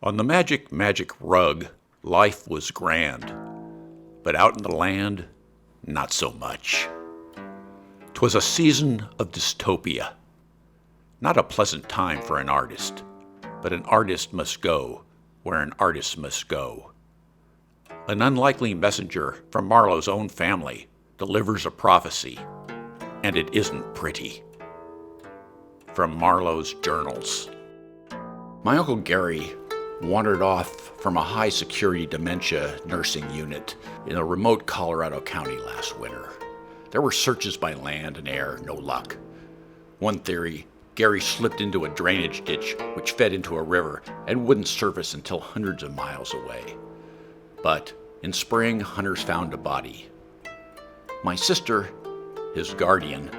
On the magic rug, life was grand, but out in the land, not so much. 'Twas a season of dystopia. Not a pleasant time for an artist, but an artist must go where an artist must go. An unlikely messenger from Marlowe's own family delivers a prophecy, and it isn't pretty. From Marlowe's journals. My Uncle Gary wandered off from a high-security dementia nursing unit in a remote Colorado county last winter. There were searches by land and air, no luck. One theory, Gary slipped into a drainage ditch which fed into a river and wouldn't surface until hundreds of miles away. But in spring, hunters found a body. My sister, his guardian,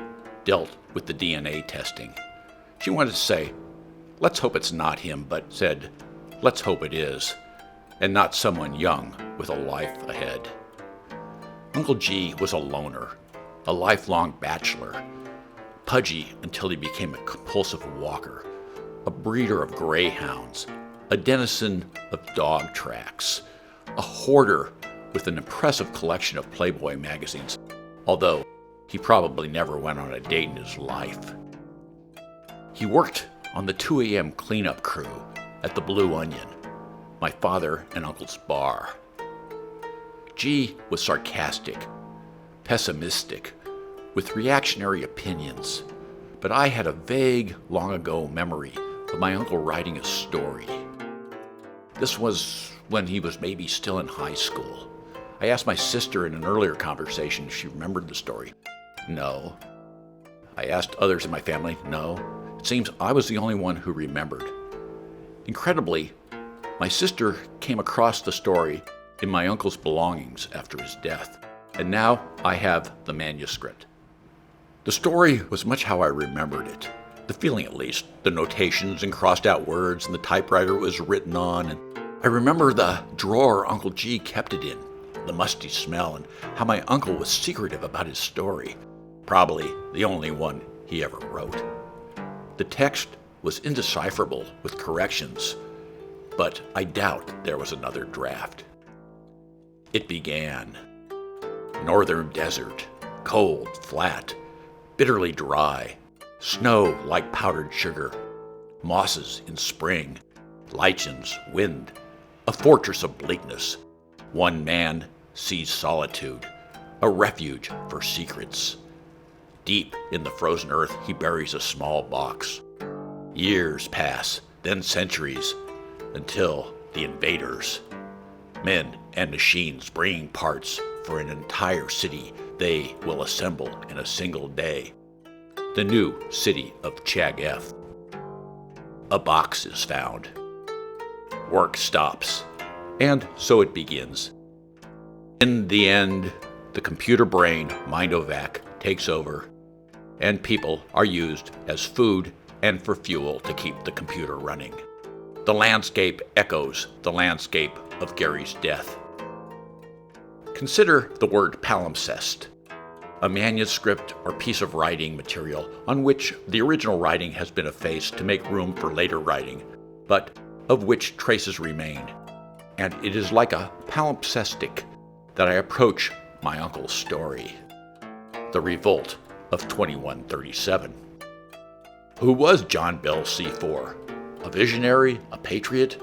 dealt with the DNA testing. She wanted to say, "Let's hope it's not him," but said, "Let's hope it is, and not someone young with a life ahead." Uncle G was a loner, a lifelong bachelor, pudgy until he became a compulsive walker, a breeder of greyhounds, a denizen of dog tracks, a hoarder with an impressive collection of Playboy magazines, although he probably never went on a date in his life. He worked on the 2 a.m. cleanup crew at the Blue Onion, my father and uncle's bar. G was sarcastic, pessimistic, with reactionary opinions, but I had a vague, long-ago memory of my uncle writing a story. This was when he was maybe still in high school. I asked my sister in an earlier conversation if she remembered the story. No. I asked others in my family. No. It seems I was the only one who remembered. Incredibly, my sister came across the story in my uncle's belongings after his death, and now I have the manuscript. The story was much how I remembered it, the feeling at least, the notations and crossed out words and the typewriter it was written on, and I remember the drawer Uncle G kept it in, the musty smell, and how my uncle was secretive about his story, probably the only one he ever wrote. The text was indecipherable with corrections, but I doubt there was another draft. It began. Northern desert, cold, flat, bitterly dry, snow like powdered sugar, mosses in spring, lichens, wind, a fortress of bleakness. One man sees solitude, a refuge for secrets. Deep in the frozen earth, he buries a small box. Years pass, then centuries, until the invaders. Men and machines bringing parts for an entire city they will assemble in a single day. The new city of Chageth. A box is found. Work stops, and so it begins. In the end, the computer brain, Mindovac, takes over, and people are used as food and for fuel to keep the computer running. The landscape echoes the landscape of Gary's death. Consider the word palimpsest, a manuscript or piece of writing material on which the original writing has been effaced to make room for later writing, but of which traces remain. And it is like a palimpsestic that I approach my uncle's story. The Revolt of 2137. Who was John Bell C4? A visionary, a patriot,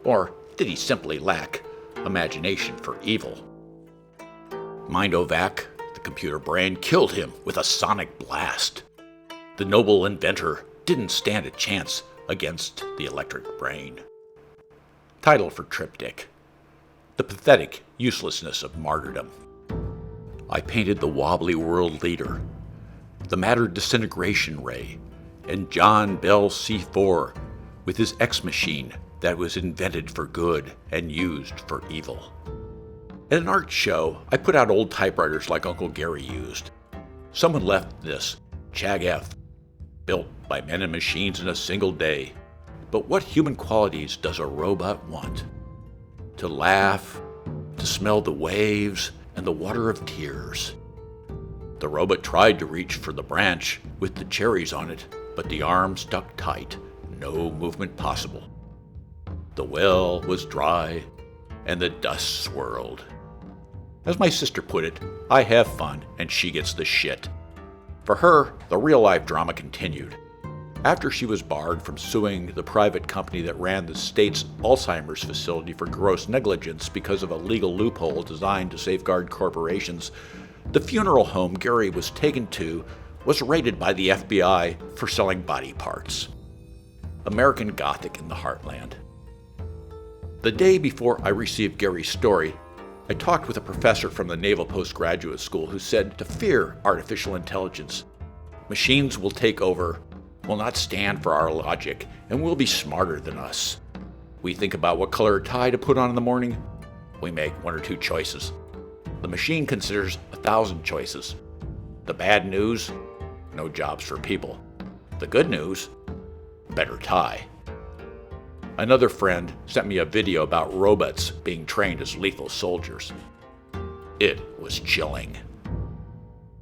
or did he simply lack imagination for evil? Mindovac, the computer brain, killed him with a sonic blast. The noble inventor didn't stand a chance against the electric brain. Title for triptych: The Pathetic Uselessness of Martyrdom. I painted the wobbly world leader, the matter disintegration ray, and John Bell C4 with his X-machine that was invented for good and used for evil. At an art show, I put out old typewriters like Uncle Gary used. Someone left this, Chageth, built by men and machines in a single day. But what human qualities does a robot want? To laugh, to smell the waves and the water of tears. The robot tried to reach for the branch with the cherries on it, but the arm stuck tight, no movement possible. The well was dry, and the dust swirled. As my sister put it, I have fun, and she gets the shit. For her, the real-life drama continued. After she was barred from suing the private company that ran the state's Alzheimer's facility for gross negligence because of a legal loophole designed to safeguard corporations, the funeral home Gary was taken to was raided by the FBI for selling body parts. American Gothic in the heartland. The day before I received Gary's story, I talked with a professor from the Naval Postgraduate School who said to fear artificial intelligence. Machines will take over, will not stand for our logic, and will be smarter than us. We think about what color tie to put on in the morning. We make one or two choices. The machine considers 1,000 choices. The bad news? No jobs for people. The good news? Better tie. Another friend sent me a video about robots being trained as lethal soldiers. It was chilling.